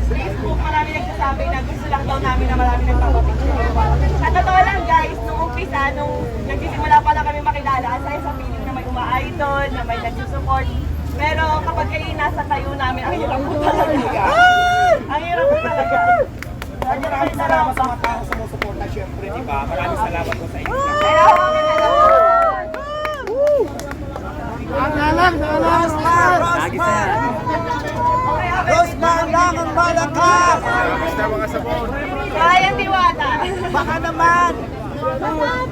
Facebook, marami nagsasabi na gusto lang daw namin na marami nagpapapicture. Sa totoo lang guys, nung umpisa, nung nagsisimula pa lang kami makilala, aside sa feeling na may uma-idol, na may nagsusupport. Pero kapag kayo nasa tayo namin, ang hirap po talaga. Ang hirap po talaga. Maraming salamat sa mga tao sa mga suporta, syempre, di ba? Maraming salamat po sa inyo. Kaya kami na lang. Rosmar lang ang malakas! Ryan Diwata. Baka naman!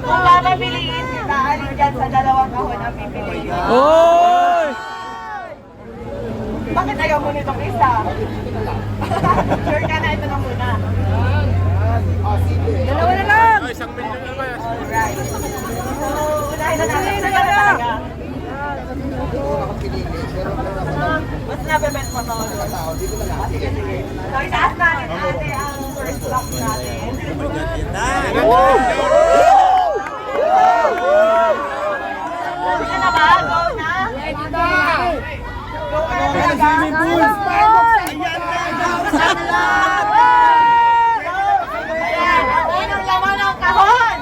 Kung papabiliin kita, alin dyan sa dalawang kahon ang pipiliin. Oy! Bakit ayaw mo nitong isa? Sure ka na, ito na muna. Dalawa na lang! Isang milyon na ba yan? Alright. So, unahin na natin. Sure ka na talaga. Mas nabebet mo to. Sige, sige. So, itaas natin ate ang first block natin. Ready ka na ba? Go na? Ready na! Go ka na talaga? Ayan, ang unang laman ng kahon!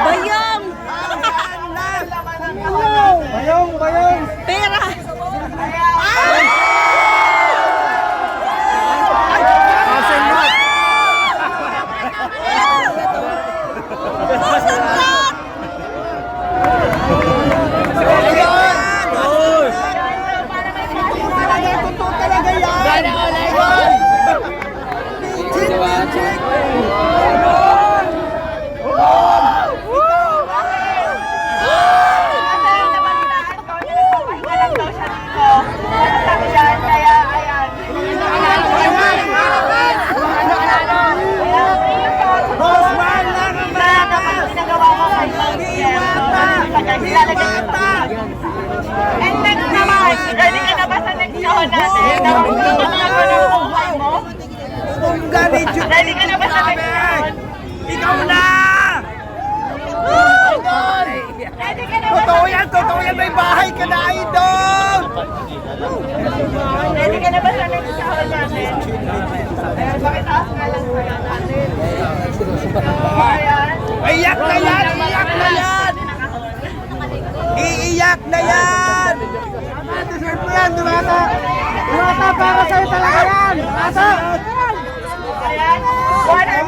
Bayong! Laman ng kahon natin. Bayong! Pera! Ayan. And next naman, ready ka na ba sa next show natin? Nakapagpapalago ng buhay mo? Ready ka na ba sa next show? Ikaw na! Ready ka na ba sa Totoo yan! May bahay ka na, idol! Ready ka na ba sa next show natin? Ayan, pakitaas nga lang sa'yo natin. Ayan. Iyak na yan! Iyak na yan! Iiyak na yan! Deserve mo yan, Dumata! Dumata, para sa'yo talaga yan! Dumata! Ayan. 100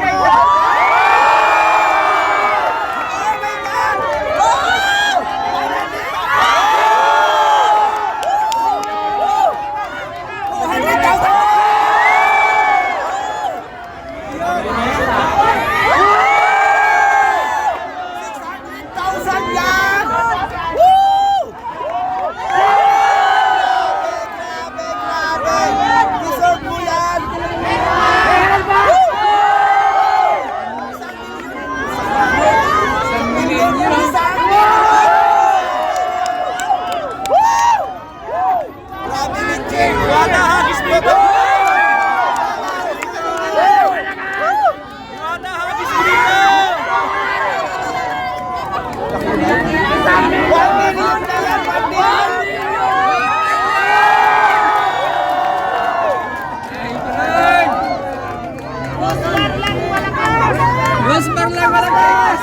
Rosmar lang malakas!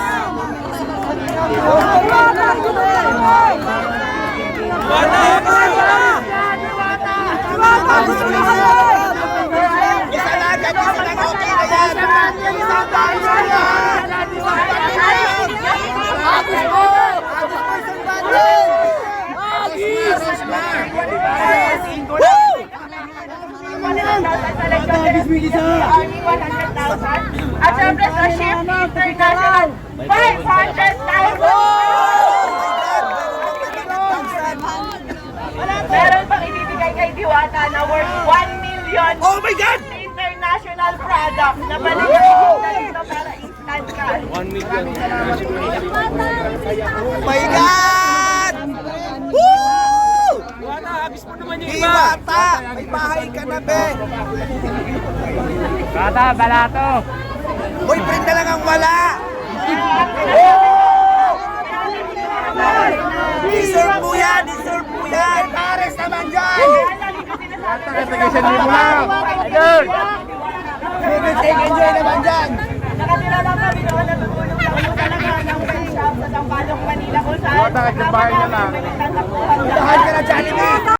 Isa lang, okay na yan! Isang tayo na yan! Army 100,000. At syempre sa Shift International 500,000. Meron pang ibibigay kay Diwata na worth 1 million. Oh my God! International product na baligyan dito para instant cash. 1 million. Oh my God! Woo! Iwata, habis mo naman yung iba. Iwata! May bahay ka na, be! Bata, balato. Boyfriend na lang ang wala! Deserve mo yan! Deserve mo yan! Pares naman dyan! Kaya lagi ko sinasabi Katigasan mo lang. Idol. Enjoy naman dyan. Nakatira lang kami doon, natutulog lang kami talaga ng pet shop sa Tampalong, Manila kung saan Takot sa bahay niya lang. may nagtatakbuhan Tahan ka na, Jollibee!